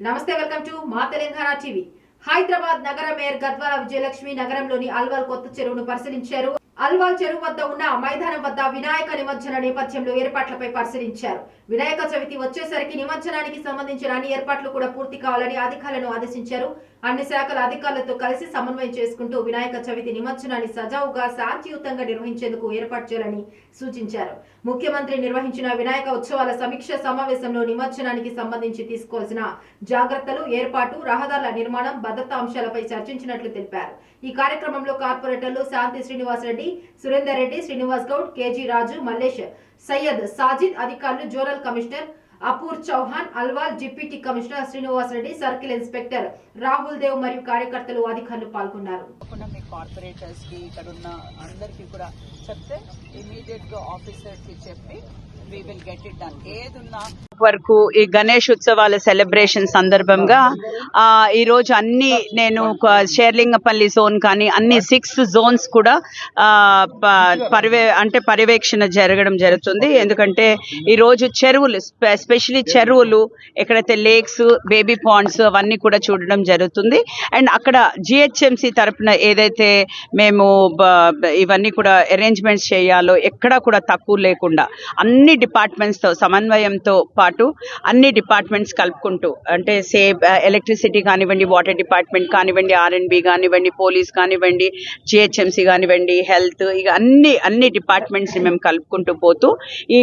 నమస్తే, welcome to మా Telangana TV. Hyderabad నగర మేయర్ గద్వాల విజయలక్ష్మి నగరంలోని అల్వాల్ కొత్త చెరువును పరిశీలించారు. అల్వాల్ చెరువు వద్ద ఉన్న మైదానం వద్ద వినాయక నిమజ్జన నేపథ్యంలో ఏర్పాట్లపై పరిశీలించారు. వినాయక చవితి వచ్చేసరికి నిమజ్జనానికి సంబంధించిన అన్ని ఏర్పాట్లు కూడా పూర్తి కావాలని అధికారులను ఆదేశించారు. అన్ని శాఖల అధికారులతో కలిసి సమన్వయం చేసుకుంటూ వినాయక చవితి నిమజ్జనాన్ని సజావుగా శాంతియుతంగా నిర్వహించేందుకు ఏర్పాటు చేయాలని సూచించారు. ముఖ్యమంత్రి నిర్వహించిన వినాయక ఉత్సవాల సమీక్ష సమావేశంలో నిమజ్జనానికి సంబంధించి తీసుకోవాల్సిన జాగ్రత్తలు, ఏర్పాటు, రహదారుల నిర్మాణం, భద్రతా అంశాలపై చర్చించినట్లు తెలిపారు. ఈ కార్యక్రమంలో కార్పొరేటర్లు శాంతి శ్రీనివాసరెడ్డి, సురేందర్ రెడ్డి, శ్రీనివాస్ గౌడ్, కేజీ రాజు, మల్లేష్, సయ్యద్, సాజిద్, అధికారులు, zonal commissioner Apoor Chauhan, Alwal deputy commissioner Srinivas Reddy, circle inspector Rahul Dev మరియు కార్యకర్తలు, అధికారులు పాల్గొన్నారు. కార్పొరేటర్స్ కి ఇక్కడ ఉన్న అందరికి కూడా చెప్తే ఇమీడియట్ గా ఆఫీసర్ కి చెప్పి we will get it done. ఏదున్నా వరకు ఈ గణేష్ ఉత్సవాల సెలబ్రేషన్ సందర్భంగా ఈ రోజు అన్ని నేను షేర్లింగపల్లి జోన్ కానీ అన్ని 6 జోన్స్ కూడా పర్యవేక్షణ జరగడం జరుగుతుంది. ఎందుకంటే ఈ రోజు చెరువులు, ఎస్పెషలీ చెరువులు, ఎక్కడైతే లేక్స్, బేబీ పాండ్స్ అవన్నీ కూడా చూడడం జరుగుతుంది. అండ్ అక్కడ జిహెచ్ఎంసి తరఫున ఏదైతే మేము ఇవన్నీ కూడా అరేంజ్మెంట్స్ చేయాలో ఎక్కడా కూడా తక్కువ లేకుండా అన్ని డిపార్ట్మెంట్స్తో సమన్వయంతో పాటు అన్ని డిపార్ట్మెంట్స్ కలుపుకుంటూ, అంటే ఎలక్ట్రిసిటీ కానివ్వండి, వాటర్ డిపార్ట్మెంట్ కానివ్వండి, ఆర్ఎండ్బి కానివ్వండి, పోలీస్ కానివ్వండి, జిహెచ్ఎంసి కానివ్వండి, హెల్త్, ఇక అన్ని డిపార్ట్మెంట్స్ని మేము కలుపుకుంటూ పోతూ ఈ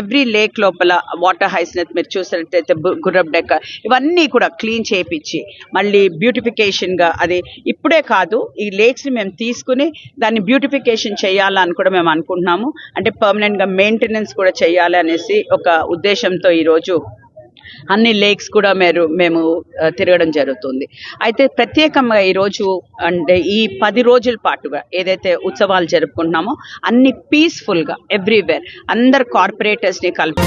ఎవ్రీ లేక్ లోపల వాటర్ హైస్నెస్ మీరు చూసినట్టయితే గుర్రబ్ డెక్క ఇవన్నీ కూడా క్లీన్ చేయించి మళ్ళీ బ్యూటిఫికేషన్గా, అది ఇప్పుడే కాదు ఈ లేక్స్ని మేము తీసుకుని దాన్ని బ్యూటిఫికేషన్ చేయాలని కూడా మేము అనుకుంటున్నాము. అంటే పర్మనెంట్గా మెయింటెనెన్స్ కూడా చేయాలి అనేసి ఒక ఉద్దేశంతో ఈరోజు అన్ని లేక్స్ కూడా మేము తిరగడం జరుగుతుంది. అయితే ప్రత్యేకంగా ఈరోజు అంటే ఈ 10 రోజుల పాటుగా ఏదైతే ఉత్సవాలు జరుపుకుంటున్నామో అన్ని పీస్ఫుల్గా ఎవ్రీవేర్ అందరు కార్పొరేటర్స్ని కలుపు